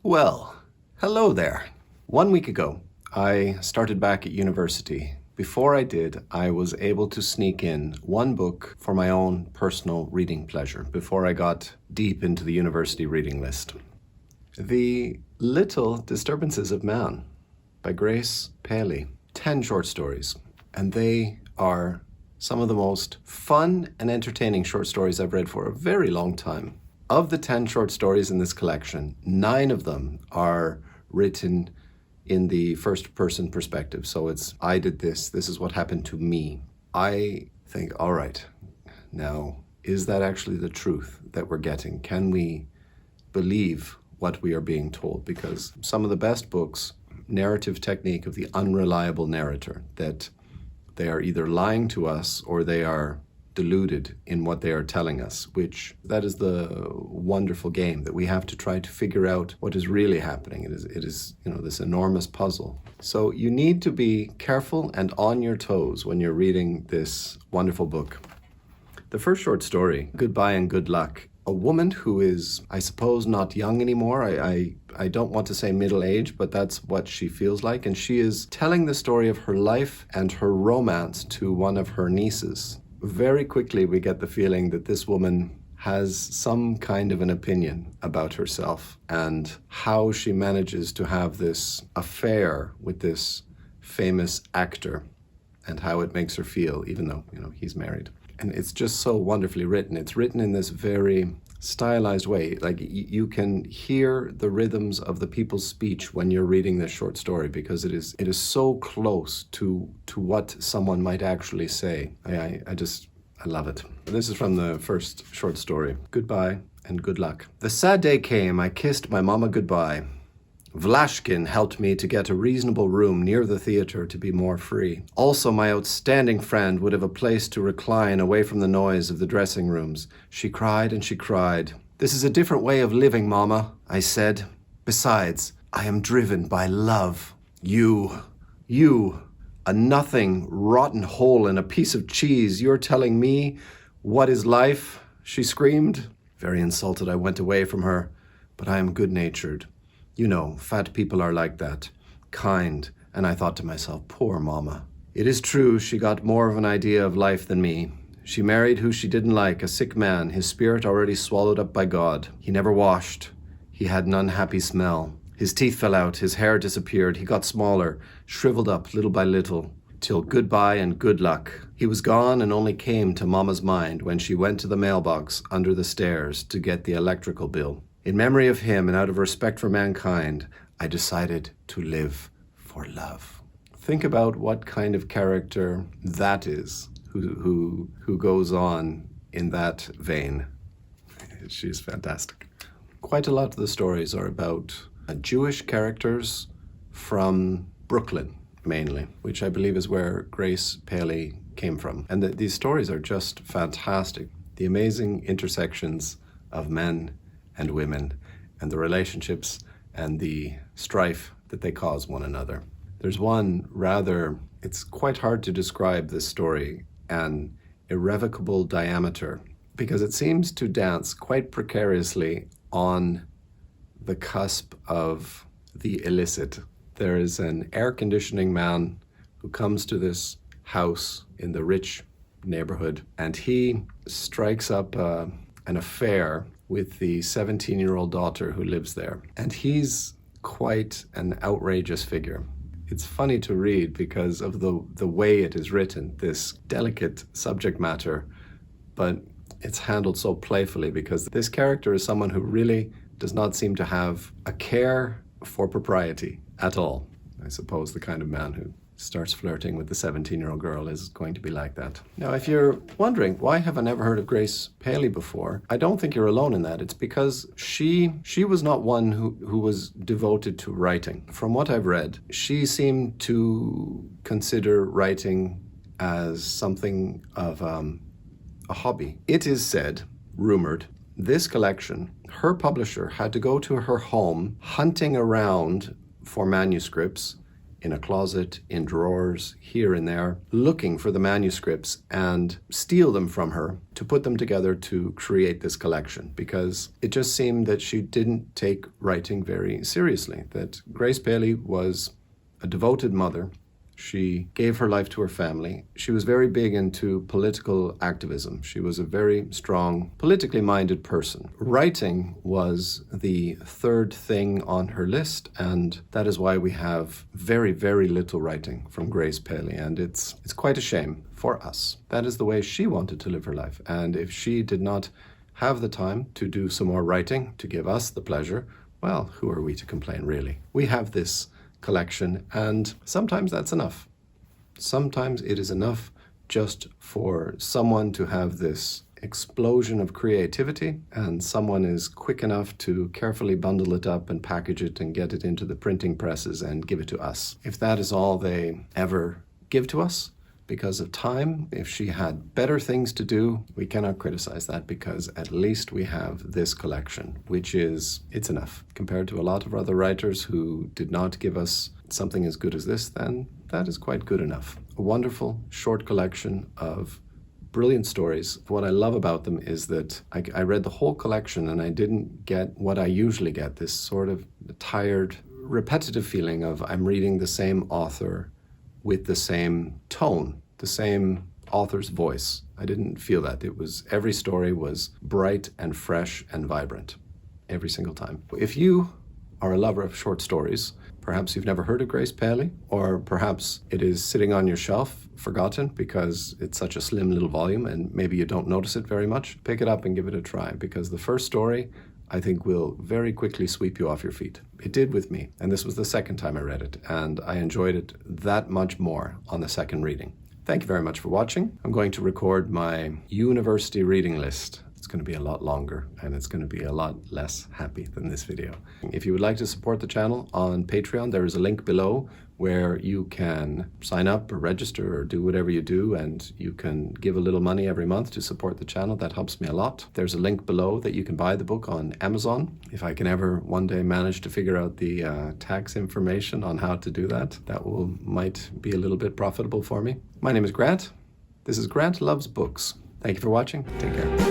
Well, hello there. 1 week ago, I started back at university. Before I did, I was able to sneak in one book for my own personal reading pleasure before I got deep into the university reading list. The Little Disturbances of Man by Grace Paley. 10 short stories, and they are some of the most fun and entertaining short stories I've read for a very long time. Of the 10 short stories in this collection, 9 of them are written in the first-person perspective. So it's, I did this is what happened to me. I think, all right, now, is that actually the truth that we're getting? Can we believe what we are being told? Because some of the best books, narrative technique of the unreliable narrator, that they are either lying to us or they are deluded in what they are telling us, which that is the wonderful game, that we have to try to figure out what is really happening. It is this enormous puzzle. So you need to be careful and on your toes when you're reading this wonderful book. The first short story, Goodbye and Good Luck. A woman who is, I suppose, not young anymore. I don't want to say middle age, but that's what she feels like. And she is telling the story of her life and her romance to one of her nieces. Very quickly, we get the feeling that this woman has some kind of an opinion about herself and how she manages to have this affair with this famous actor and how it makes her feel, even though, he's married. And it's just so wonderfully written. It's written in this very stylized way. Like you can hear the rhythms of the people's speech when you're reading this short story, because it is so close to what someone might actually say. I love it. This is from the first short story, Goodbye and Good Luck. The sad day came. I kissed my mama goodbye. Vlashkin helped me to get a reasonable room near the theater to be more free. Also, my outstanding friend would have a place to recline away from the noise of the dressing rooms. She cried and she cried. This is a different way of living, Mama, I said. Besides, I am driven by love. You, a nothing, rotten hole in a piece of cheese. You're telling me what is life? She screamed. Very insulted, I went away from her, but I am good-natured. Fat people are like that, kind, and I thought to myself, poor Mama. It is true, she got more of an idea of life than me. She married who she didn't like, a sick man, his spirit already swallowed up by God. He never washed. He had an unhappy smell. His teeth fell out, his hair disappeared, he got smaller, shriveled up little by little, till goodbye and good luck. He was gone and only came to Mama's mind when she went to the mailbox under the stairs to get the electrical bill. In memory of him and out of respect for mankind, I decided to live for love. Think about what kind of character that is, who goes on in that vein. She's fantastic. Quite a lot of the stories are about Jewish characters from Brooklyn, mainly, which I believe is where Grace Paley came from. And these stories are just fantastic. The amazing intersections of men and women, and the relationships and the strife that they cause one another. There's one it's quite hard to describe this story, an irrevocable diameter, because it seems to dance quite precariously on the cusp of the illicit. There is an air conditioning man who comes to this house in the rich neighborhood, and he strikes up an affair with the 17-year-old daughter who lives there. And he's quite an outrageous figure. It's funny to read because of the way it is written, this delicate subject matter, but it's handled so playfully because this character is someone who really does not seem to have a care for propriety at all. I suppose the kind of man who starts flirting with the 17-year-old girl is going to be like that. Now, if you're wondering, why have I never heard of Grace Paley before? I don't think you're alone in that. It's because she was not one who was devoted to writing. From what I've read, she seemed to consider writing as something of a hobby. It is said, rumored, this collection, her publisher had to go to her home hunting around for manuscripts in a closet, in drawers, here and there, looking for the manuscripts and steal them from her to put them together to create this collection, because it just seemed that she didn't take writing very seriously, that Grace Paley was a devoted mother. She gave her life to her family. She was very big into political activism. She was a very strong, politically minded person. Writing was the third thing on her list, and that is why we have very, very little writing from Grace Paley, and it's quite a shame for us. That is the way she wanted to live her life, and if she did not have the time to do some more writing to give us the pleasure, well, who are we to complain, really? We have this collection, and sometimes that's enough. Sometimes it is enough just for someone to have this explosion of creativity, and someone is quick enough to carefully bundle it up and package it and get it into the printing presses and give it to us. If that is all they ever give to us because of time, if she had better things to do, we cannot criticize that, because at least we have this collection, which is, it's enough. Compared to a lot of other writers who did not give us something as good as this, then that is quite good enough. A wonderful short collection of brilliant stories. What I love about them is that I read the whole collection and I didn't get what I usually get, this sort of tired, repetitive feeling of I'm reading the same author with the same tone, the same author's voice. I didn't feel that. Every story was bright and fresh and vibrant, every single time. If you are a lover of short stories, perhaps you've never heard of Grace Paley, or perhaps it is sitting on your shelf, forgotten, because it's such a slim little volume and maybe you don't notice it very much, pick it up and give it a try, because the first story, I think, will very quickly sweep you off your feet. It did with me, and this was the second time I read it, and I enjoyed it that much more on the second reading. Thank you very much for watching. I'm going to record my university reading list. It's going to be a lot longer, and it's going to be a lot less happy than this video. If you would like to support the channel on Patreon, there is a link below where you can sign up or register or do whatever you do, and you can give a little money every month to support the channel. That helps me a lot. There's a link below that you can buy the book on Amazon. If I can ever one day manage to figure out the tax information on how to do that, might be a little bit profitable for me. My name is Grant. This is Grant Loves Books. Thank you for watching. Take care.